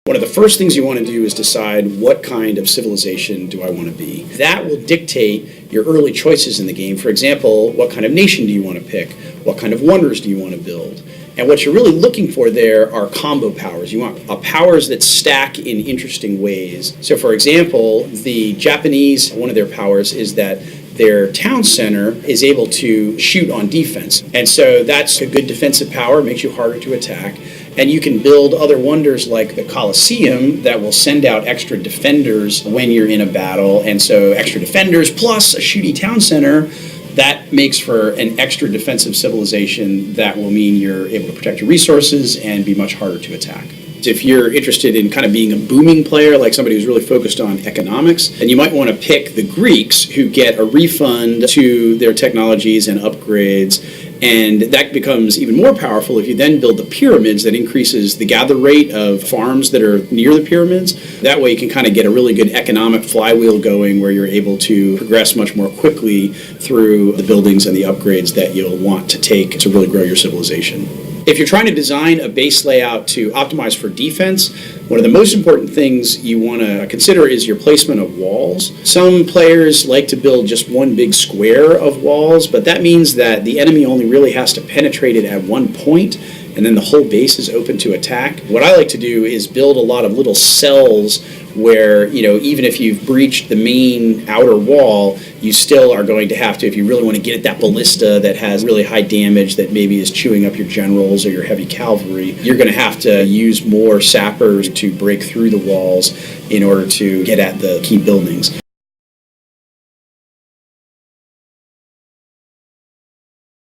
One of the first things you want to do is decide what kind of civilization do I want to be. That will dictate your early choices in the game. For example, what kind of nation do you want to pick? What kind of wonders do you want to build? And what you're really looking for there are combo powers. You want powers that stack in interesting ways. So for example, the Japanese, one of their powers is that their town center is able to shoot on defense. And so that's a good defensive power, makes you harder to attack. And you can build other wonders like the Colosseum that will send out extra defenders when you're in a battle. And so extra defenders plus a shooty town center, that makes for an extra defensive civilization that will mean you're able to protect your resources and be much harder to attack. If you're interested in kind of being a booming player, like somebody who's really focused on economics, then you might want to pick the Greeks, who get a refund to their technologies and upgrades. And that becomes even more powerful if you then build the pyramids that increases the gather rate of farms that are near the pyramids. That way you can kind of get a really good economic flywheel going where you're able to progress much more quickly through the buildings and the upgrades that you'll want to take to really grow your civilization. If you're trying to design a base layout to optimize for defense, one of the most important things you want to consider is your placement of walls. Some players like to build just one big square of walls, but that means that the enemy only really has to penetrate it at one point, and then the whole base is open to attack. What I like to do is build a lot of little cells where, even if you've breached the main outer wall, you still are going to have to, if you really want to get at that ballista that has really high damage that maybe is chewing up your generals or your heavy cavalry, you're going to have to use more sappers to break through the walls in order to get at the key buildings.